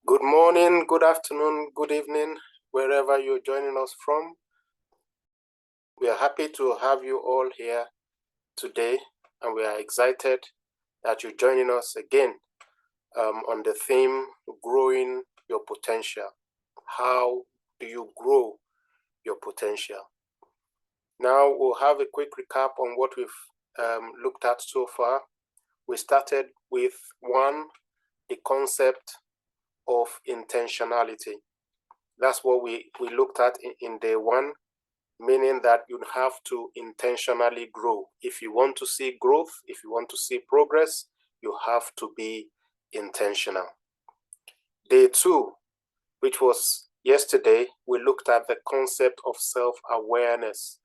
Good morning, good afternoon, good evening, wherever you're joining us from. We are happy to have you all here today, and we are excited that you're joining us again on the theme, Growing Your Potential. How do you grow your potential? Now, we'll have a quick recap on what we've looked at so far. We started with one, the concept of intentionality. That's what we looked at in day one, meaning that you have to intentionally grow. If you want to see growth, if you want to see progress, you have to be intentional. Day two, which was yesterday, we looked at the concept of self-awareness,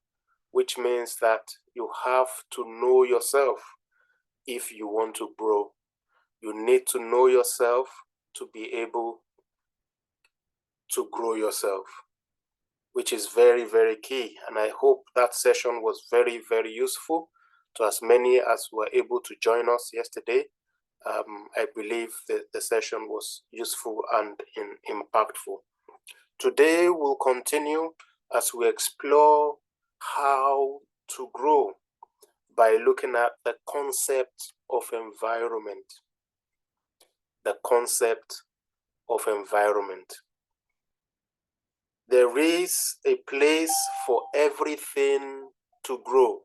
which means that you have to know yourself if you want to grow. You need to know yourself to be able to grow yourself, which is very, very key. And I hope that session was very, very useful to as many as were able to join us yesterday. I believe the session was useful and impactful. Today we'll continue as we explore how to grow by looking at the concept of environment. The concept of environment. There is a place for everything to grow.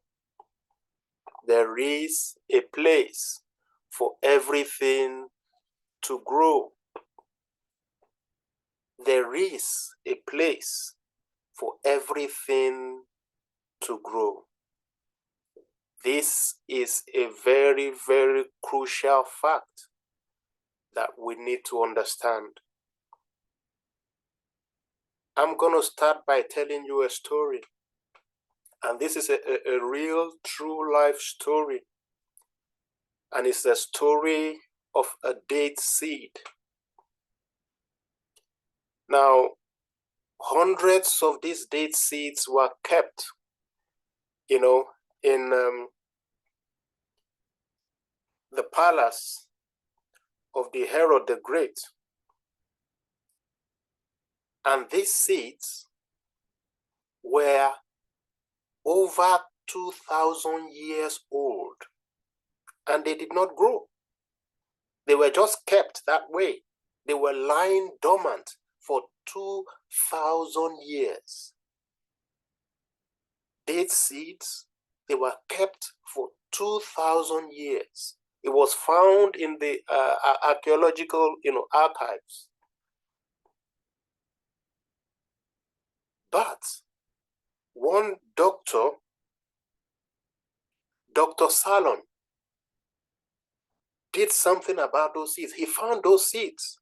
There is a place for everything to grow. There is a place for everything to grow. This is a very, very crucial fact that we need to understand. I'm going to start by telling you a story. And this is a real, true life story. And it's the story of a date seed. Now, hundreds of these date seeds were kept, in the palace of the Herod the Great. And these seeds were over 2,000 years old, and they did not grow. They were just kept that way. They were lying dormant for 2,000 years. Date seeds, they were kept for 2,000 years. It was found in the archaeological, archives. But one doctor, Dr. Salon, did something about those seeds. He found those seeds,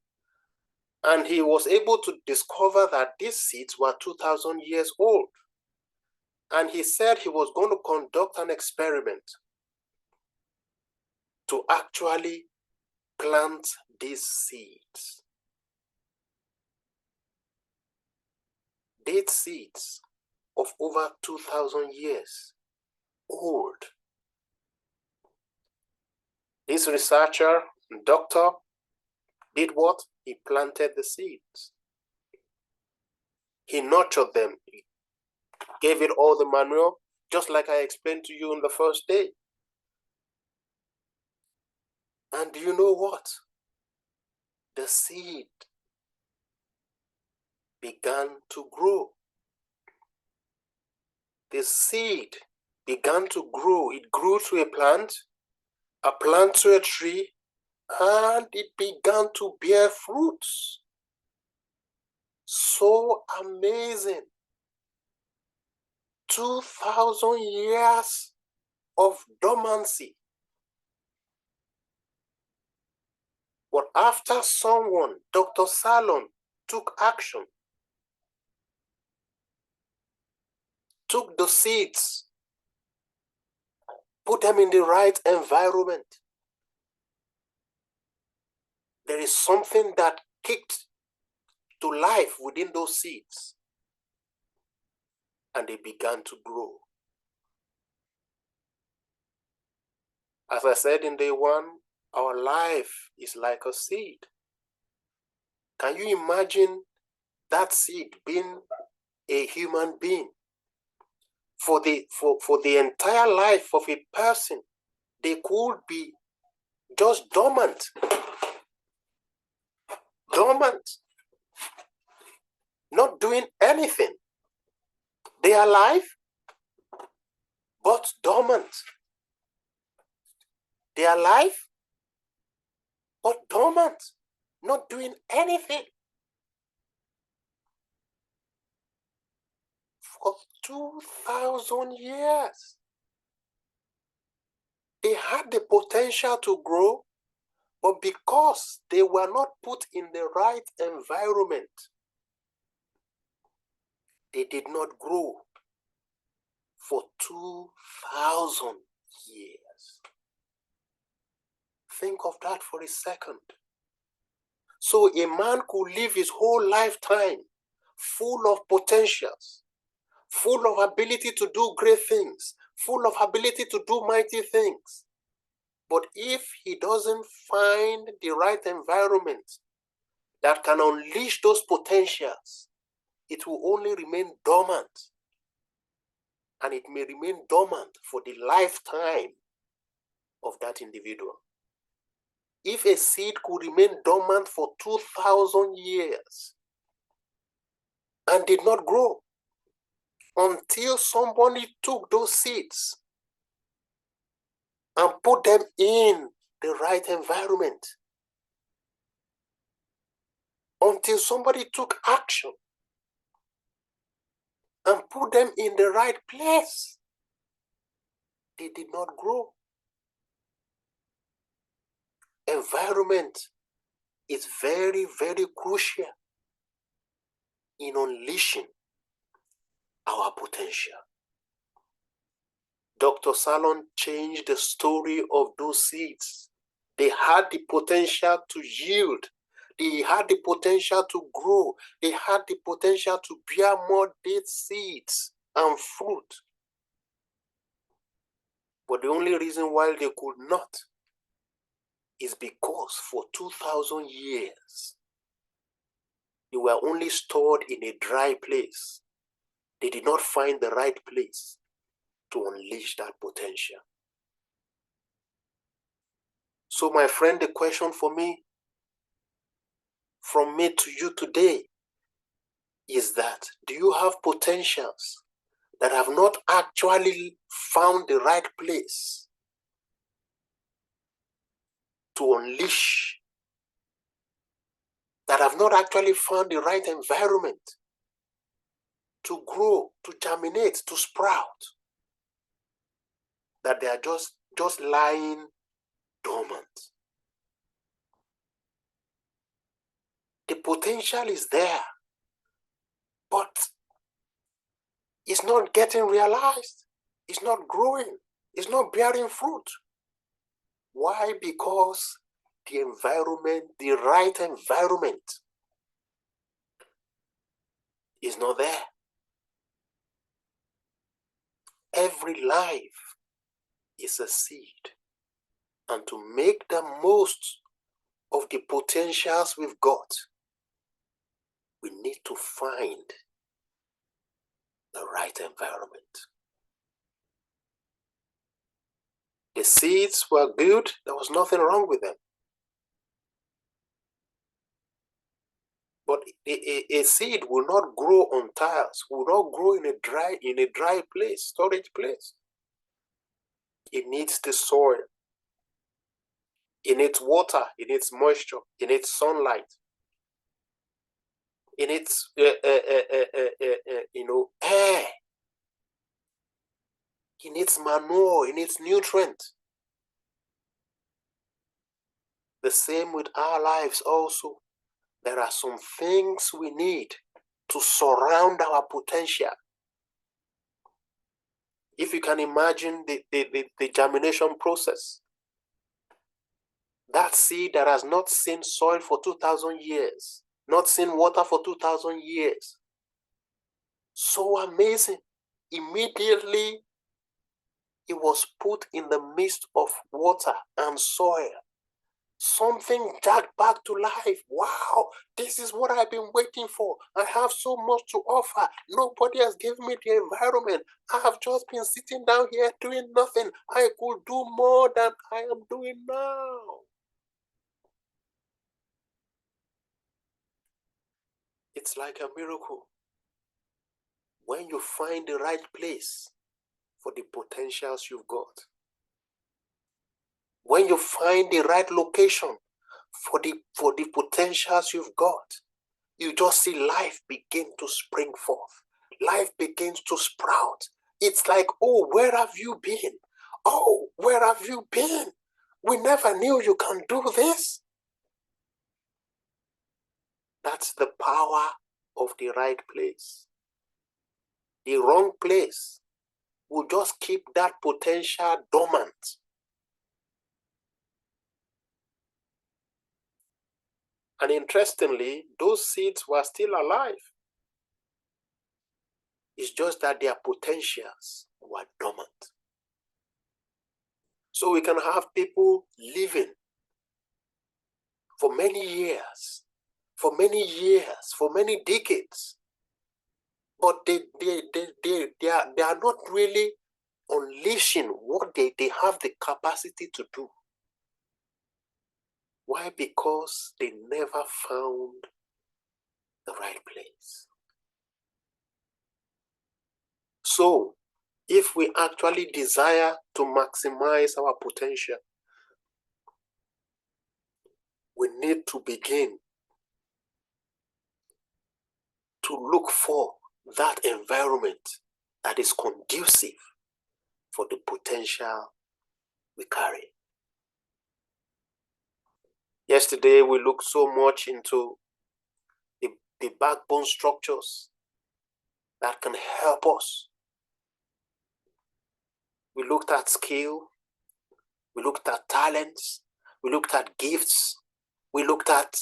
and he was able to discover that these seeds were 2,000 years old. And he said he was going to conduct an experiment to actually plant these seeds. Date seeds of over 2,000 years old. This researcher, doctor, did what? He planted the seeds. He nurtured them. He gave it all the manure, just like I explained to you on the first day. And do you know what? The seed began to grow. The seed began to grow. It grew to a plant to a tree, and it began to bear fruits. So amazing. 2,000 years of dormancy. But after someone, Dr. Salon, took action, took the seeds, put them in the right environment, there is something that kicked to life within those seeds, and they began to grow. As I said in day one, our life is like a seed. Can you imagine that seed being a human being? For the entire life of a person, they could be just dormant, not doing anything. They are alive, but dormant. They are alive, but dormant, not doing anything. For 2,000 years. They had the potential to grow, but because they were not put in the right environment, they did not grow for 2,000 years. Think of that for a second. So a man could live his whole lifetime full of potentials, full of ability to do great things, full of ability to do mighty things. But if he doesn't find the right environment that can unleash those potentials, it will only remain dormant. And it may remain dormant for the lifetime of that individual. If a seed could remain dormant for 2,000 years and did not grow until somebody took those seeds and put them in the right environment, until somebody took action and put them in the right place, they did not grow. Environment is very, very crucial in unleashing our potential. Dr. Salon changed the story of those seeds. They had the potential to yield. They had the potential to grow. They had the potential to bear more date seeds and fruit. But the only reason why they could not is because for 2,000 years, they were only stored in a dry place. They did not find the right place to unleash that potential. So my friend, the question for me, from me to you today, is that, do you have potentials that have not actually found the right place to unleash, that have not actually found the right environment to grow, to germinate, to sprout, that they are just lying dormant? The potential is there, but it's not getting realized. It's not growing. It's not bearing fruit. Why? Because the environment, the right environment, is not there. Every life is a seed. And to make the most of the potentials we've got, we need to find the right environment. The seeds were good. There was nothing wrong with them. But a seed will not grow on tiles, will not grow in a dry place, storage place. It needs the soil. It needs water, it needs moisture, it needs sunlight. It needs air. It needs manure, it needs nutrients. The same with our lives also. There are some things we need to surround our potential. If you can imagine the germination process, that seed that has not seen soil for 2,000 years, not seen water for 2,000 years, so amazing. Immediately, it was put in the midst of water and soil. Something jacked back to life. Wow, this is what I've been waiting for. I have so much to offer. Nobody has given me the environment. I have just been sitting down here doing nothing. I could do more than I am doing now. It's like a miracle when you find the right place for the potentials you've got. When you find the right location for the potentials you've got, you just see life begin to spring forth. Life begins to sprout. It's like, oh, where have you been? Oh, where have you been? We never knew you can do this. That's the power of the right place. The wrong place will just keep that potential dormant. And interestingly, those seeds were still alive. It's just that their potentials were dormant. So we can have people living for many years, for many decades, but they are not really unleashing what they have the capacity to do. Why? Because they never found the right place. So, if we actually desire to maximize our potential, we need to begin to look for that environment that is conducive for the potential we carry. Yesterday, we looked so much into the backbone structures that can help us. We looked at skill, we looked at talents, we looked at gifts, we looked at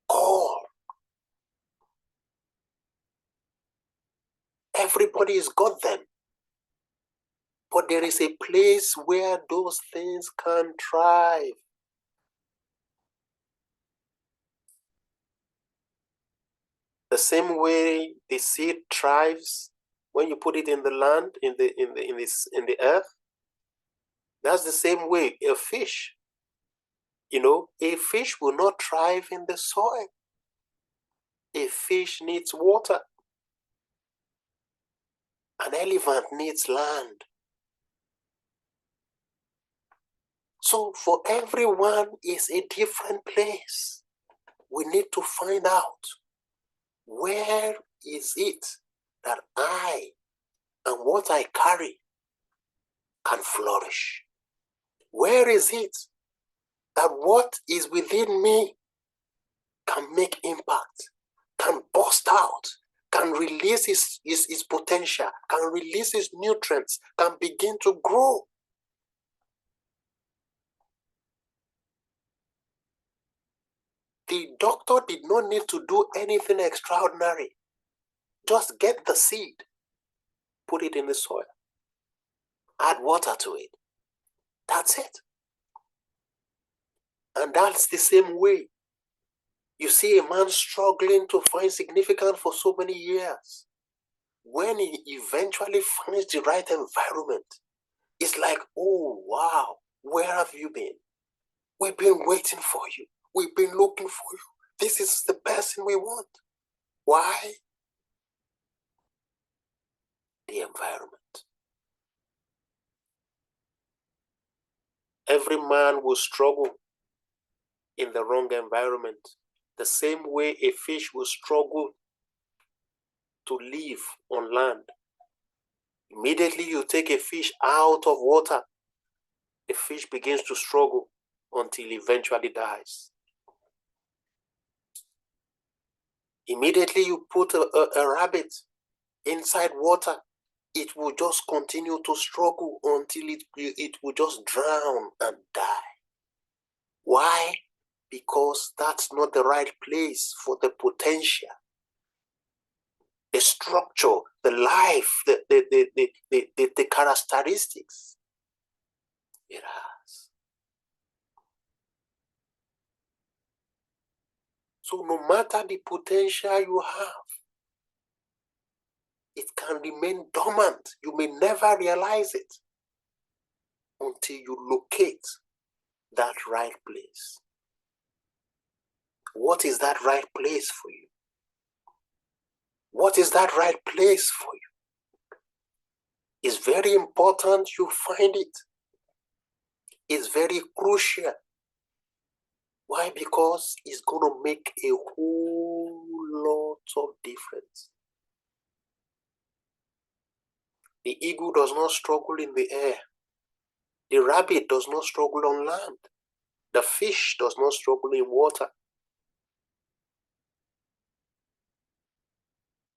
all. Everybody's got them. But there is a place where those things can thrive. The same way the seed thrives when you put it in the land, in the earth. That's the same way a fish. A fish will not thrive in the soil. A fish needs water. An elephant needs land. So for everyone is a different place. We need to find out, where is it that I and what I carry can flourish? Where is it that what is within me can make impact, can burst out, can release its potential, can release its nutrients, can begin to grow? The doctor did not need to do anything extraordinary. Just get the seed, put it in the soil, add water to it. That's it. And that's the same way. You see a man struggling to find significance for so many years. When he eventually finds the right environment, it's like, oh, wow, where have you been? We've been waiting for you. We've been looking for you. This is the person we want. Why? The environment. Every man will struggle in the wrong environment. The same way a fish will struggle to live on land. Immediately you take a fish out of water, the fish begins to struggle until eventually dies. Immediately you put a rabbit inside water, it will just continue to struggle until it will just drown and die. Why? Because that's not the right place for the potential, the structure, the life, the characteristics it has. So no matter the potential you have, it can remain dormant. You may never realize it until you locate that right place. What is that right place for you? What is that right place for you? It's very important you find it. It's very crucial. Why? Because it's going to make a whole lot of difference. The eagle does not struggle in the air. The rabbit does not struggle on land. The fish does not struggle in water.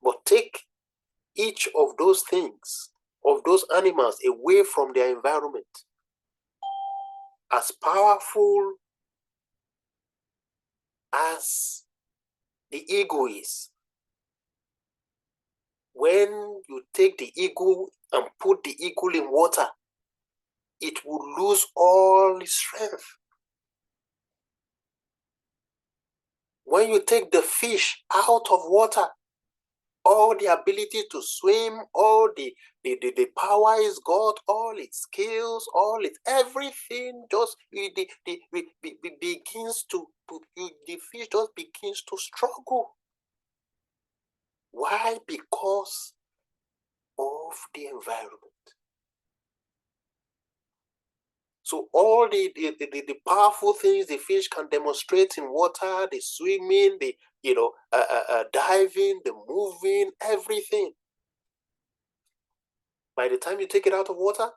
But take each of those things, of those animals, away from their environment. As powerful as the eagle is, when you take the eagle and put the eagle in water, it will lose all its strength. When you take the fish out of water, all the ability to swim, all the power is got, all its skills, all its everything just begins to, the fish just begins to struggle. Why? Because of the environment. So all the powerful things the fish can demonstrate in water, the swimming, the diving, the moving, everything. By the time you take it out of water,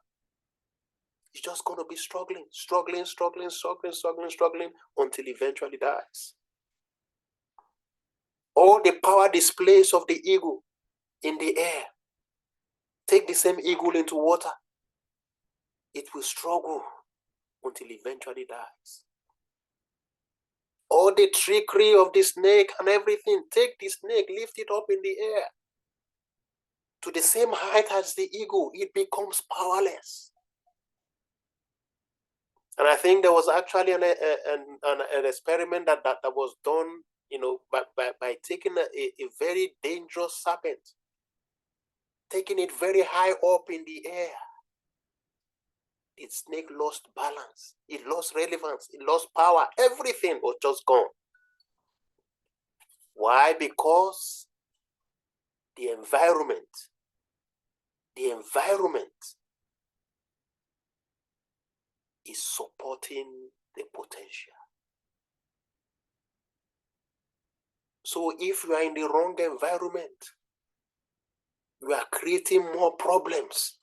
it's just going to be struggling until eventually dies. All the power displays of the eagle in the air, take the same eagle into water, it will struggle until eventually dies. All the trickery of the snake and everything, take the snake, lift it up in the air to the same height as the eagle, it becomes powerless. And I think there was actually an experiment that was done, by taking a very dangerous serpent, taking it very high up in the air. The snake lost balance, it lost relevance, it lost power, everything was just gone. Why? Because the environment is supporting the potential. So if you are in the wrong environment, you are creating more problems,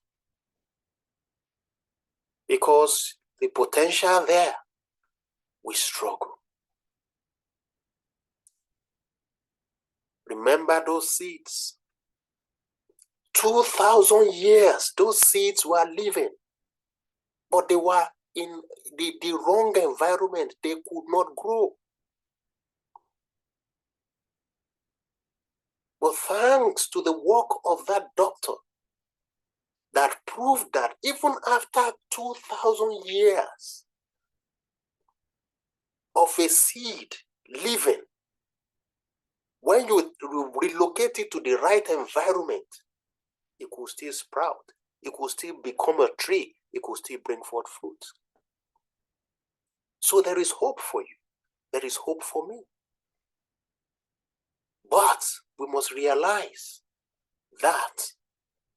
because the potential there will struggle. Remember those seeds. 2,000 years, those seeds were living, but they were in the wrong environment. They could not grow. But thanks to the work of that doctor that proved that even after 2,000 years of a seed living, when you relocate it to the right environment, it could still sprout. It could still become a tree. It could still bring forth fruit. So there is hope for you. There is hope for me. But we must realize that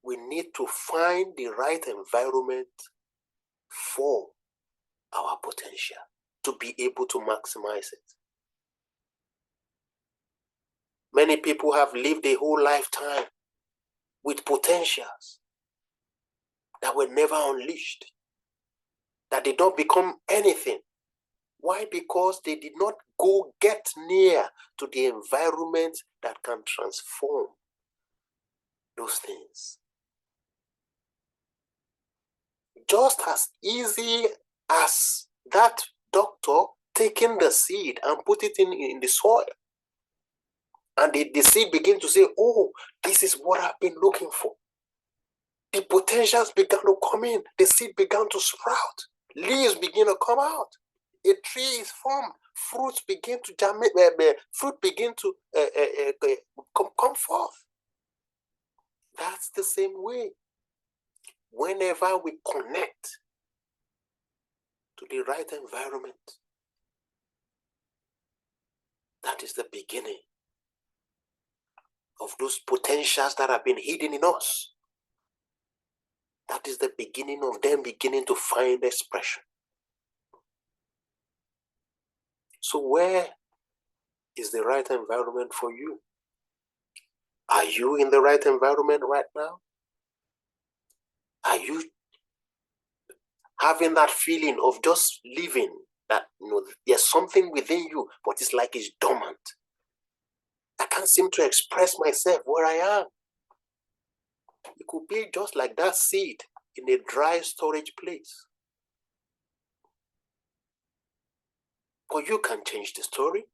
we need to find the right environment for our potential to be able to maximize it. Many people have lived a whole lifetime with potentials that were never unleashed, that did not become anything. Why? Because they did not go get near to the environment that can transform those things. Just as easy as that doctor taking the seed and put it in the soil, and the seed begin to say, oh, this is what I've been looking for. The potentials began to come in. The seed began to sprout. Leaves begin to come out. A tree is formed fruits begin to germinate, fruit begin to come forth. That's the same way. Whenever we connect to the right environment, that is the beginning of those potentials that have been hidden in us. That is the beginning of them beginning to find expression. So where is the right environment for you? Are you in the right environment right now? Are you having that feeling of just living, that there's something within you, but it's like it's dormant? I can't seem to express myself where I am. It could be just like that seed in a dry storage place. But you can change the story.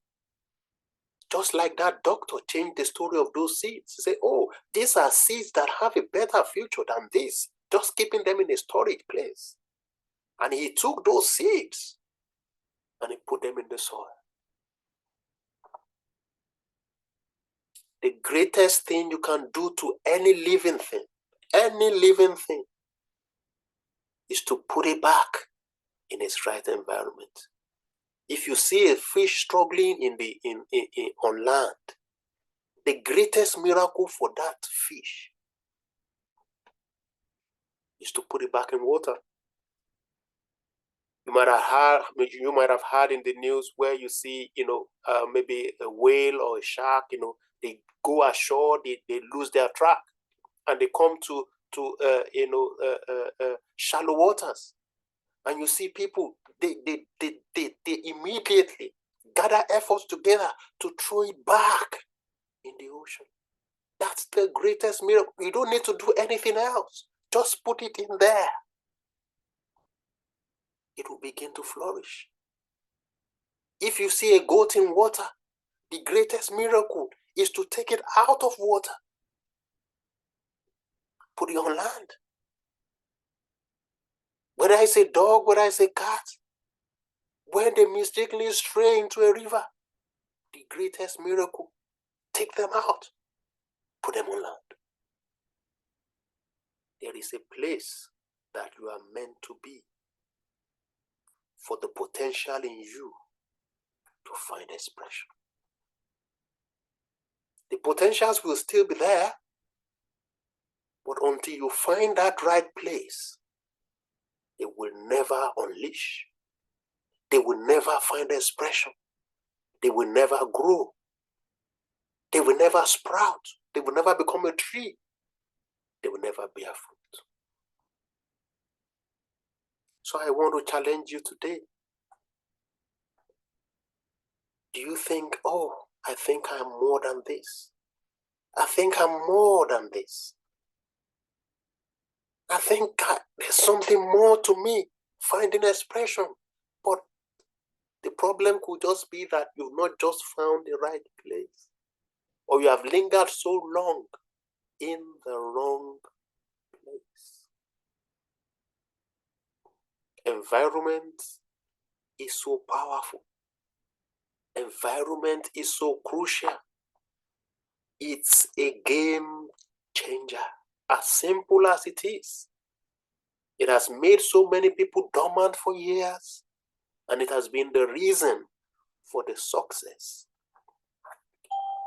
Just like that doctor changed the story of those seeds. He said, oh, these are seeds that have a better future than this, just keeping them in a storage place. And he took those seeds and he put them in the soil. The greatest thing you can do to any living thing, is to put it back in its right environment. If you see a fish struggling on land, the greatest miracle for that fish is to put it back in water. You might have heard in the news where you see, maybe a whale or a shark, they go ashore, they lose their track, and they come to shallow waters, and you see people, they immediately gather efforts together to throw it back in the ocean. That's the greatest miracle. You don't need to do anything else. Just put it in there. It will begin to flourish. If you see a goat in water, the greatest miracle is to take it out of water, put it on land. Whether it's a dog, whether it's a cat, when they mistakenly stray into a river, the greatest miracle, take them out, put them on land. There is a place that you are meant to be for the potential in you to find expression. The potentials will still be there, but until you find that right place, they will never unleash. They will never find expression. They will never grow. They will never sprout. They will never become a tree. They will never bear fruit. So I want to challenge you today. Do you think, oh, I think I'm more than this? I think I'm more than this. I think there's something more to me, finding expression. But the problem could just be that you've not just found the right place, or you have lingered so long in the wrong place. Environment is so powerful. Environment is so crucial. It's a game changer. As simple as it is, it has made so many people dormant for years, and it has been the reason for the success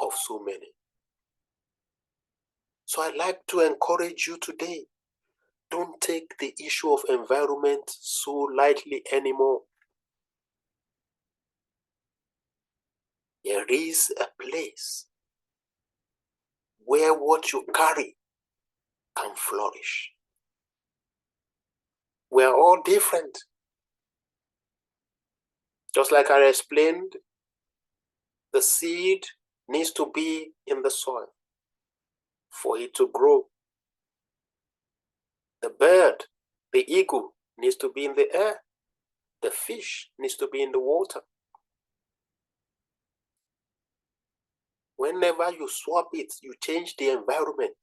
of so many. So I'd like to encourage you today, don't take the issue of environment so lightly anymore. There is a place where what you carry can flourish. We are all different. Just like I explained, the seed needs to be in the soil for it to grow. The bird, the eagle, needs to be in the air. The fish needs to be in the water. Whenever you swap it, you change the environment.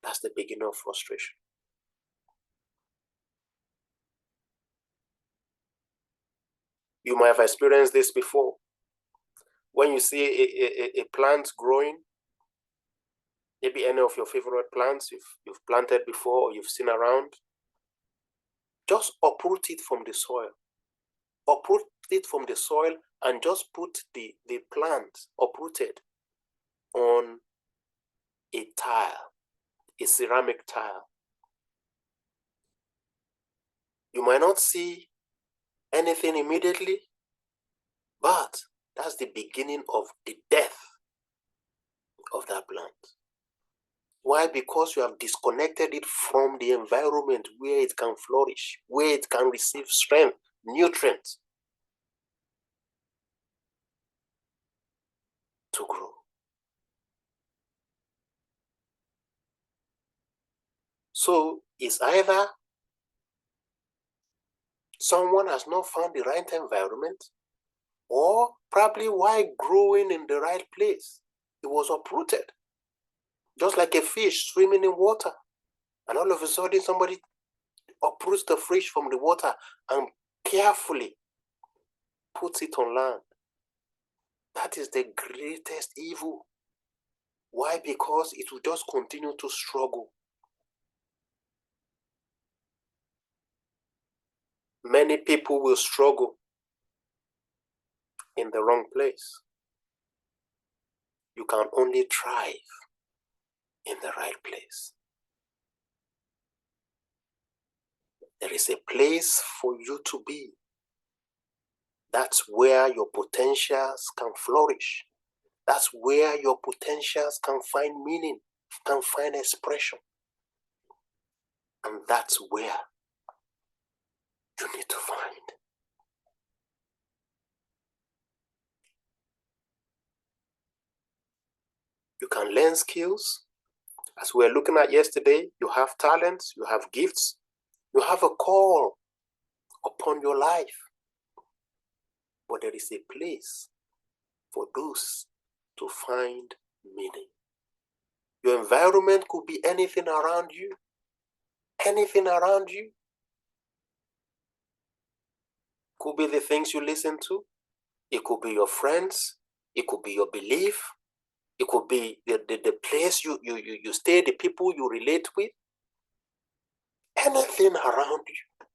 That's the beginning of frustration. You might have experienced this before. When you see a plant growing, maybe any of your favorite plants you've planted before or you've seen around, just uproot it from the soil. Uproot it from the soil and just put the plant uprooted on a tile, a ceramic tile. You might not see anything immediately, but that's the beginning of the death of that plant. Why? Because you have disconnected it from the environment where it can flourish, where it can receive strength, nutrients to grow. So it's either someone has not found the right environment, or probably while growing in the right place, it was uprooted. Just like a fish swimming in water. And all of a sudden, somebody uproots the fish from the water and carefully puts it on land. That is the greatest evil. Why? Because it will just continue to struggle. Many people will struggle in the wrong place. You can only thrive in the right place. There is a place for you to be. That's where your potentials can flourish. That's where your potentials can find meaning, can find expression. And that's where you need to find. You can learn skills. As we were looking at yesterday, you have talents, you have gifts, you have a call upon your life. But there is a place for those to find meaning. Your environment could be anything around you. Anything around you. Could be the things you listen to. It could be your friends. It could be your belief. It could be the place you stay, the people you relate with. Anything around you.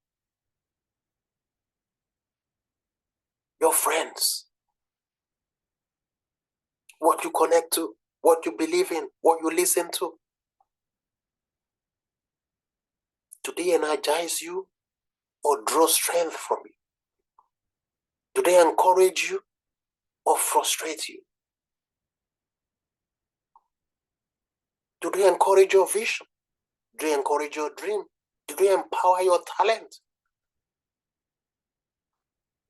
Your friends. What you connect to. What you believe in. What you listen to. Do they energize you or draw strength from you? Do they encourage you or frustrate you? Do they encourage your vision? Do they encourage your dream? Do they empower your talent?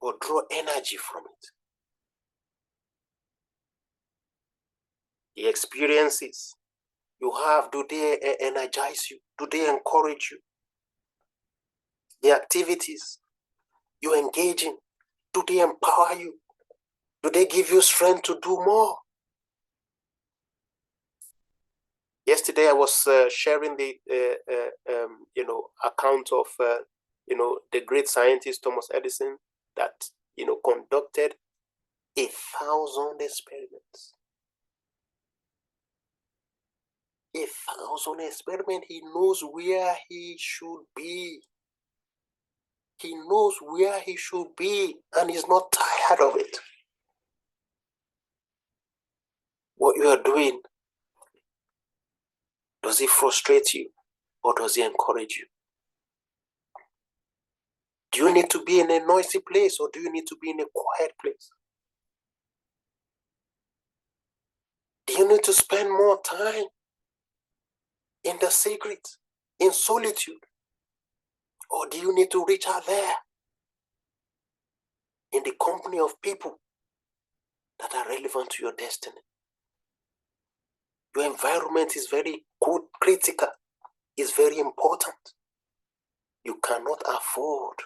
Or draw energy from it? The experiences you have, do they energize you? Do they encourage you? The activities you engage in, do they empower you? Do they give you strength to do more? Yesterday I was sharing the account of the great scientist Thomas Edison that conducted 1,000 experiments. 1,000 experiments. He knows where he should be. He knows where he should be, and he's not tired of it. What you are doing, does it frustrate you or does it encourage you? Do you need to be in a noisy place or do you need to be in a quiet place? Do you need to spend more time in the secret, in solitude? Or do you need to reach out there in the company of people that are relevant to your destiny? Your environment is very critical, it's very important. You cannot afford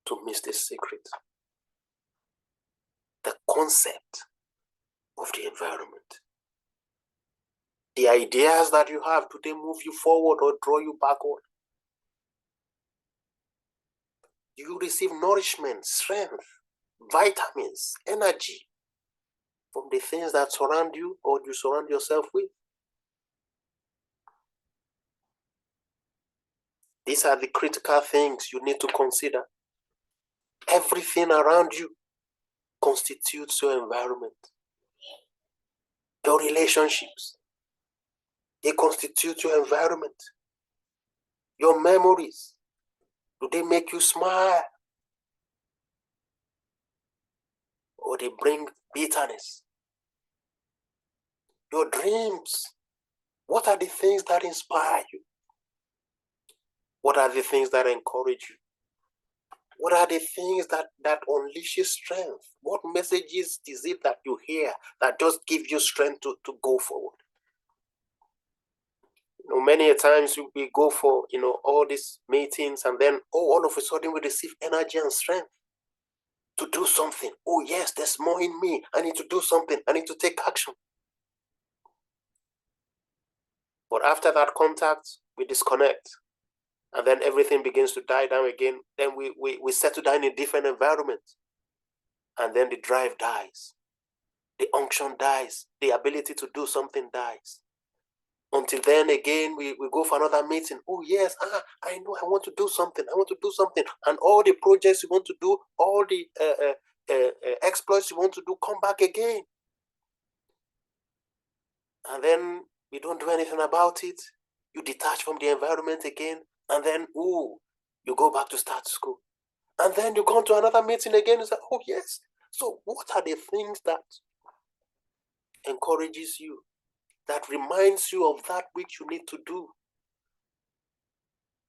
to miss the secret. The concept of the environment. The ideas that you have, do they move you forward or draw you backward? You receive nourishment, strength, vitamins, energy from the things that surround you or you surround yourself with. These are the critical things you need to consider. Everything around you constitutes your environment. Your relationships, they constitute your environment. Your memories, do they make you smile? Or they bring bitterness? Your dreams, what are the things that inspire you? What are the things that encourage you? What are the things that unleashes strength? What messages is it that you hear that just give you strength to go forward? Many a times we go for, all these meetings and then, all of a sudden we receive energy and strength to do something. Oh yes, there's more in me. I need to do something. I need to take action. But after that contact, we disconnect. And then everything begins to die down again. Then we settle down in a different environment. And then the drive dies. The unction dies. The ability to do something dies. Until then again, we go for another meeting. Oh yes, I know I want to do something. I want to do something. And all the projects you want to do, all the exploits you want to do, come back again. And then we don't do anything about it. You detach from the environment again. And then, you go back to start school. And then you come to another meeting again and say, oh yes. So what are the things that encourages you, that reminds you of that which you need to do?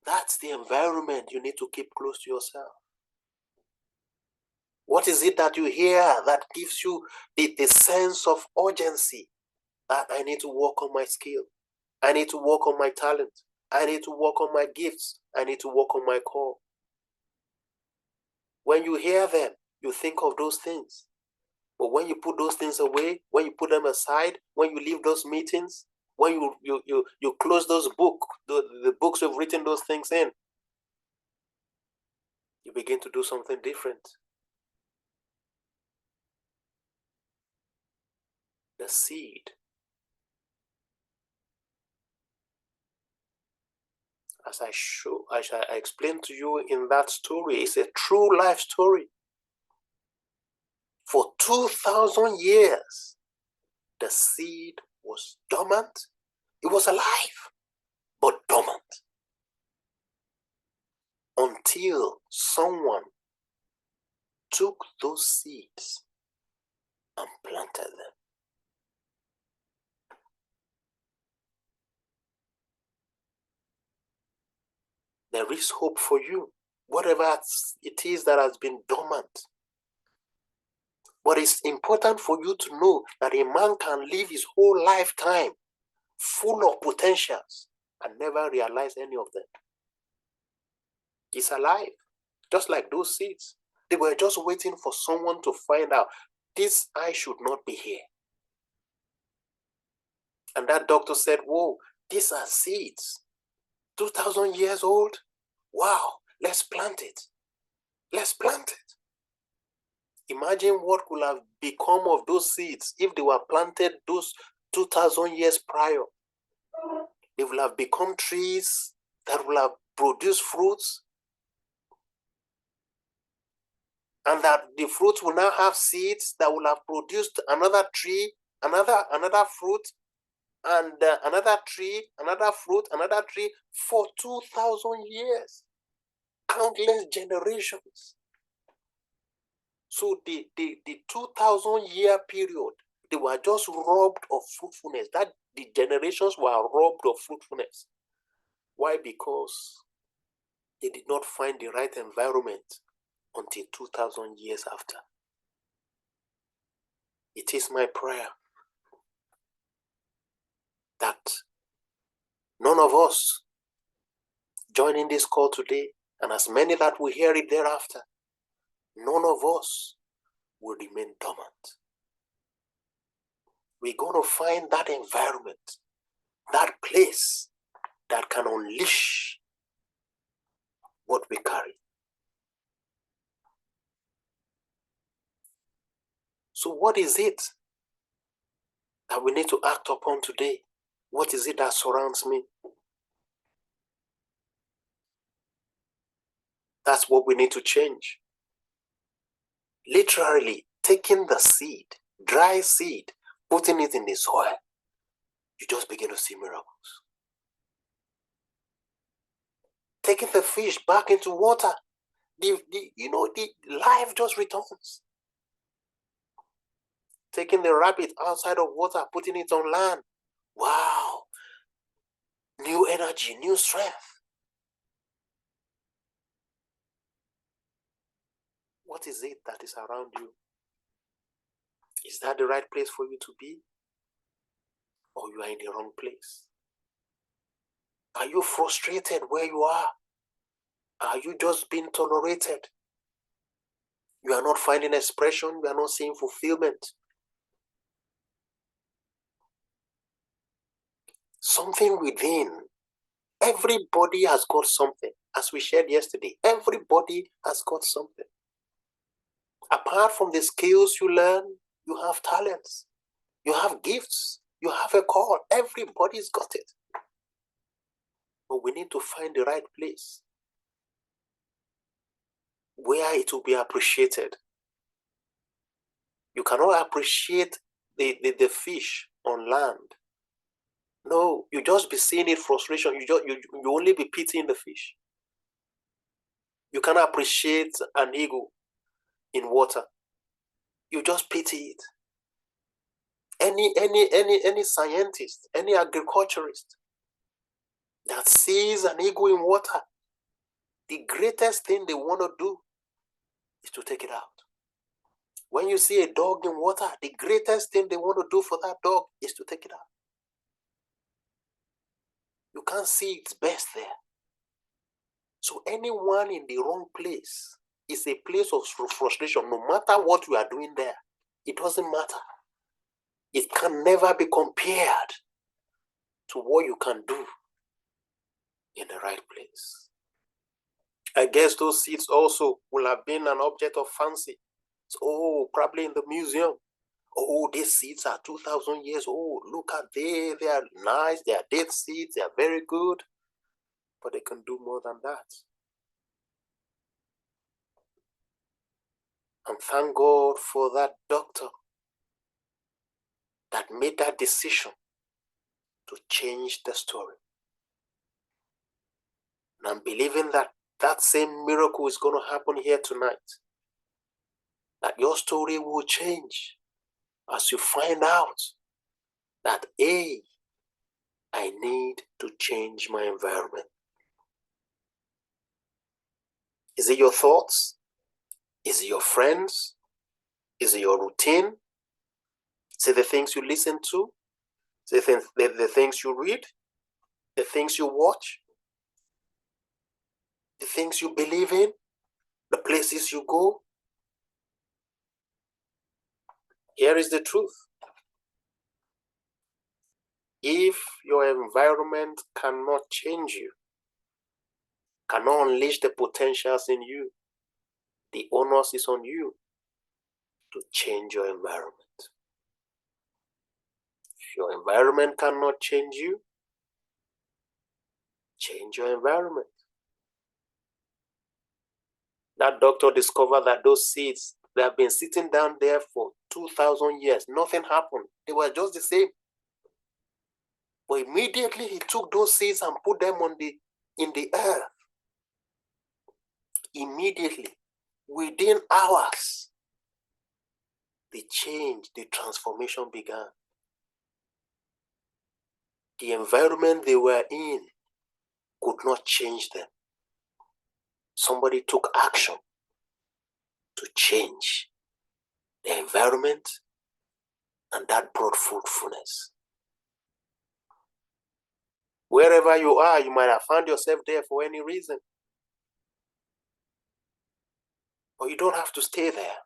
That's the environment you need to keep close to yourself. What is it that you hear that gives you the sense of urgency that I need to work on my skill? I need to work on my talent. I need to work on my gifts. I need to work on my call. When you hear them, you think of those things. But when you put those things away, when you put them aside, when you leave those meetings, when you close those books, the books you've written those things in, you begin to do something different. The seed, as I explained to you in that story, is a true life story. For 2,000 years, the seed was dormant. It was alive, but dormant. Until someone took those seeds and planted them. There is hope for you, whatever it is that has been dormant. But it's important for you to know that a man can live his whole lifetime full of potentials and never realize any of them. He's alive, just like those seeds. They were just waiting for someone to find out, this eye should not be here. And that doctor said, whoa, these are seeds. 2,000 years old? Wow, let's plant it. Let's plant it. Imagine what could have become of those seeds if they were planted those 2,000 years prior. They will have become trees that will have produced fruits, and that the fruit will now have seeds that will have produced another tree, another fruit, and another tree, another fruit, another tree for 2,000 years, countless generations. So the 2,000 year period, they were just robbed of fruitfulness. That the generations were robbed of fruitfulness. Why? Because they did not find the right environment until 2,000 years after. It is my prayer that none of us joining this call today, and as many that will hear it thereafter, none of us will remain dormant. We're going to find that environment, that place that can unleash what we carry. So what is it that we need to act upon today? What is it that surrounds me? That's what we need to change. Literally taking the seed, dry seed, putting it in the soil, you just begin to see miracles. Taking the fish back into water, the life just returns. Taking the rabbit outside of water, putting it on land. Wow. New energy, new strength. What is it that is around you? Is that the right place for you to be? Or you are in the wrong place? Are you frustrated where you are? Are you just being tolerated? You are not finding expression. You are not seeing fulfillment. Something within. Everybody has got something. As we shared yesterday, everybody has got something. Apart from the skills you learn, you have talents. You have gifts. You have a call. Everybody's got it. But we need to find the right place where it will be appreciated. You cannot appreciate the fish on land. No, you just be seeing it frustration. You only be pitying the fish. You cannot appreciate an eagle in water. You just pity it. Any scientist, any agriculturist that sees an eagle in water, the greatest thing they want to do is to take it out. When you see a dog in water, the greatest thing they want to do for that dog is to take it out. You can't see its best there. So anyone in the wrong place is a place of frustration. No matter what you are doing there, it doesn't matter. It can never be compared to what you can do in the right place. I guess those seeds also will have been an object of fancy. So, probably in the museum. Oh, these seeds are 2,000 years old. Look at they are nice. They are dead seeds. They are very good. But they can do more than that. And thank God for that doctor that made that decision to change the story. And I'm believing that that same miracle is going to happen here tonight. That your story will change as you find out that I need to change my environment. Is it your thoughts? Is it your friends? Is it your routine? Is it the things you listen to? Is it the things you read? The things you watch? The things you believe in? The places you go? Here is the truth. If your environment cannot change you, cannot unleash the potentials in you, the onus is on you to change your environment. If your environment cannot change you, change your environment. That doctor discovered that those seeds, they have been sitting down there for 2,000 years. Nothing happened. They were just the same. But immediately he took those seeds and put them in the earth. Immediately, within hours, the change, the transformation began. The environment they were in could not change them. Somebody took action to change the environment, and that brought fruitfulness. Wherever you are, you might have found yourself there for any reason. But you don't have to stay there.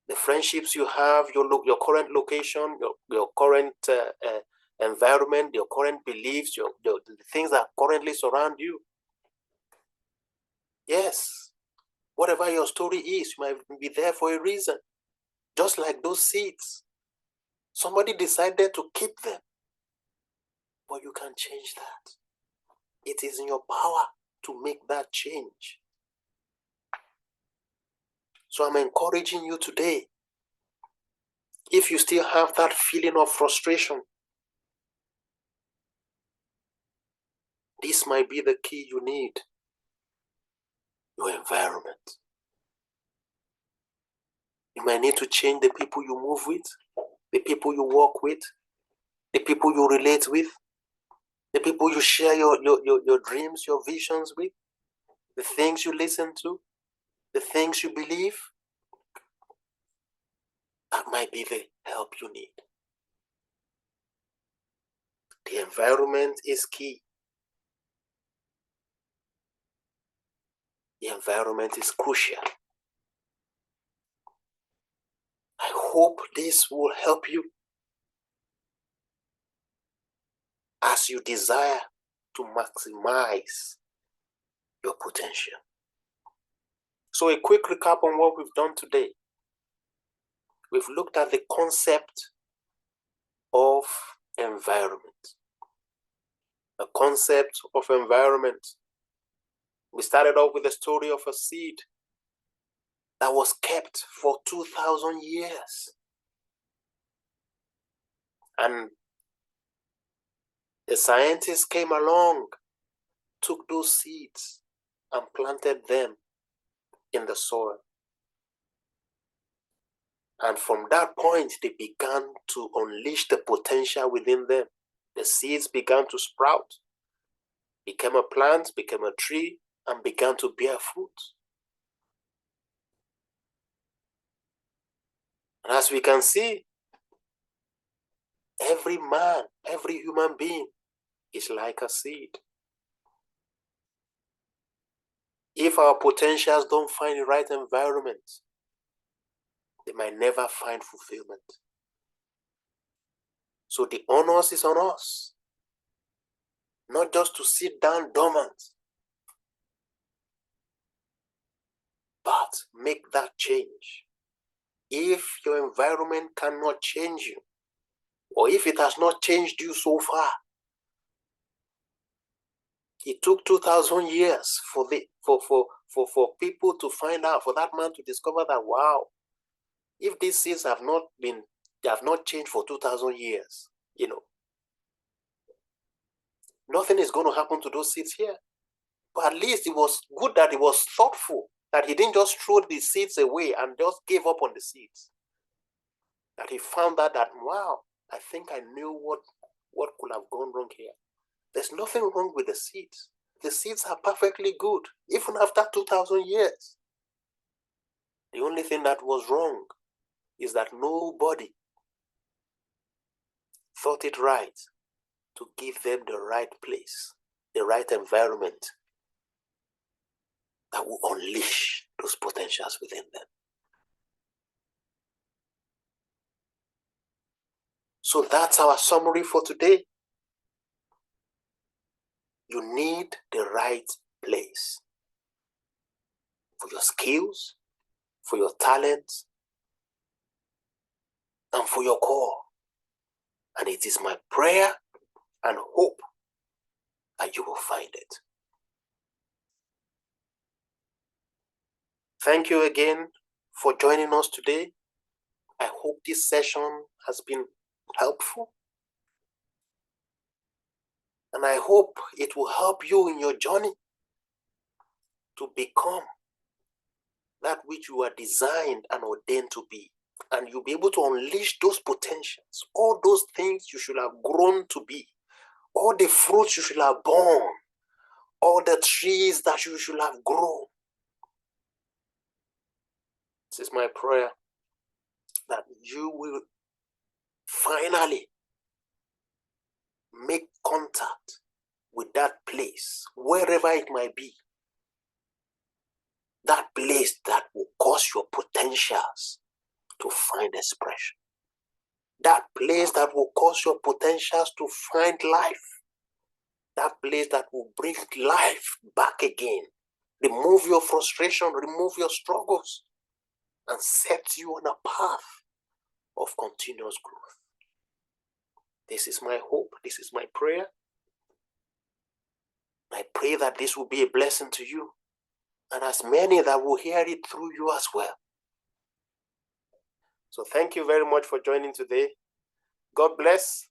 The friendships you have, your current location, your current environment, your current beliefs, the things that currently surround you. Yes, whatever your story is, you might be there for a reason. Just like those seeds. Somebody decided to keep them. But you can change that. It is in your power to make that change. So I'm encouraging you today. If you still have that feeling of frustration, this might be the key you need. Your environment. You might need to change the people you move with, the people you work with, the people you relate with, the people you share your dreams, your visions with, the things you listen to, the things you believe. That might be the help you need. The environment is key. The environment is crucial. I hope this will help you as you desire to maximize your potential. So a quick recap on what we've done today. We've looked at the concept of environment. The concept of environment. We started off with the story of a seed that was kept for 2,000 years. And the scientists came along, took those seeds and planted them in the soil. And from that point, they began to unleash the potential within them. The seeds began to sprout, became a plant, became a tree, and began to bear fruit. And as we can see, every man, every human being is like a seed. If our potentials don't find the right environment, they might never find fulfillment. So the onus is on us, not just to sit down dormant, but make that change. If your environment cannot change you, or if it has not changed you so far, it took 2,000 years for people to find out, for that man to discover that, wow, if these seeds have not changed for 2,000 years, nothing is going to happen to those seeds here. But at least it was good that he was thoughtful, that he didn't just throw the seeds away and just gave up on the seeds. That he found out that, wow, I think I knew what could have gone wrong here. There's nothing wrong with the seeds. The seeds are perfectly good, even after 2,000 years. The only thing that was wrong is that nobody thought it right to give them the right place, the right environment that will unleash those potentials within them. So that's our summary for today. You need the right place for your skills, for your talents, and for your core. And it is my prayer and hope that you will find it. Thank you again for joining us today. I hope this session has been helpful. And I hope it will help you in your journey to become that which you are designed and ordained to be. And you'll be able to unleash those potentials, all those things you should have grown to be, all the fruits you should have borne, all the trees that you should have grown. This is my prayer, that you will finally make contact with that place, wherever it might be, that place that will cause your potentials to find expression, that place that will cause your potentials to find life, that place that will bring life back again, remove your frustration, remove your struggles, and set you on a path of continuous growth. This is my hope. This is my prayer. I pray that this will be a blessing to you, and as many that will hear it through you as well. So thank you very much for joining today. God bless.